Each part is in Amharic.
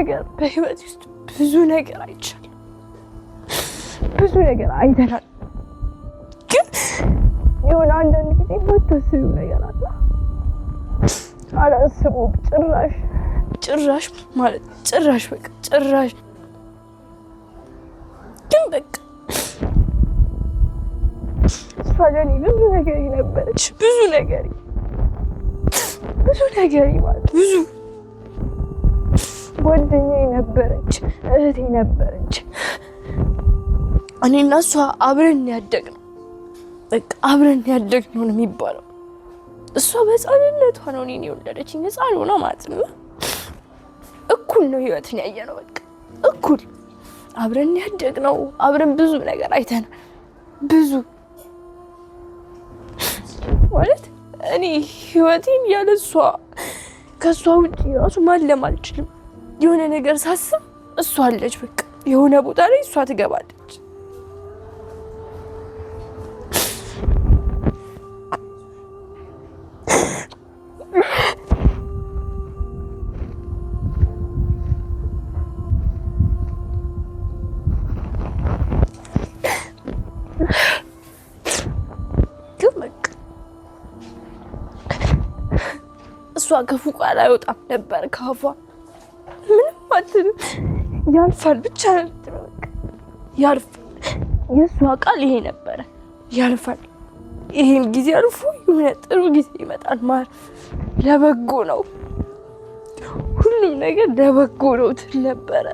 ነገር በህይወት ውስጥ ብዙ ነገር አይቻልም፣ ብዙ ነገር አይተናል። ግን የሆነ አንዳንድ ጊዜ የማታስቢው ነገር አለ። አላስበውም ጭራሽ ማለት ጭራሽ በቃ ጭራሽ። ግን በቃ እሷ ለእኔ ብዙ ነገር ነበረች፣ ብዙ ነገር ማለት ብዙ ጓደኛዬ ነበረች፣ እህቴ ነበረች። እኔና እሷ አብረን ያደግነው በቃ አብረን ያደግነው ነው የሚባለው። እሷ በህፃንነቷ ነው እኔን የወለደችኝ፣ ህፃን ሆና ማለት ነው። እኩል ነው ህይወትን ያየነው፣ በቃ እኩል አብረን ያደግነው፣ አብረን ብዙ ነገር አይተናል። ብዙ ማለት እኔ ህይወቴን ያለ እሷ ከእሷ ውጭ ራሱ ማለም አልችልም። የሆነ ነገር ሳስብ እሷ አለች፣ በቃ የሆነ ቦታ ላይ እሷ ትገባለች። እሷ ክፉ ቃል አይወጣም ነበር ካፏ። ምንም አትልም፣ ያልፋል ብቻ ነው በቃ ያልፋል። የእሷ ቃል ይሄ ነበረ፣ ያልፋል። ይሄን ጊዜ አልፎ የሆነ ጥሩ ጊዜ ይመጣል። ማር ለበጎ ነው፣ ሁሉም ነገር ለበጎ ነው ትል ነበረ።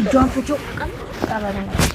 John Pucuk kan?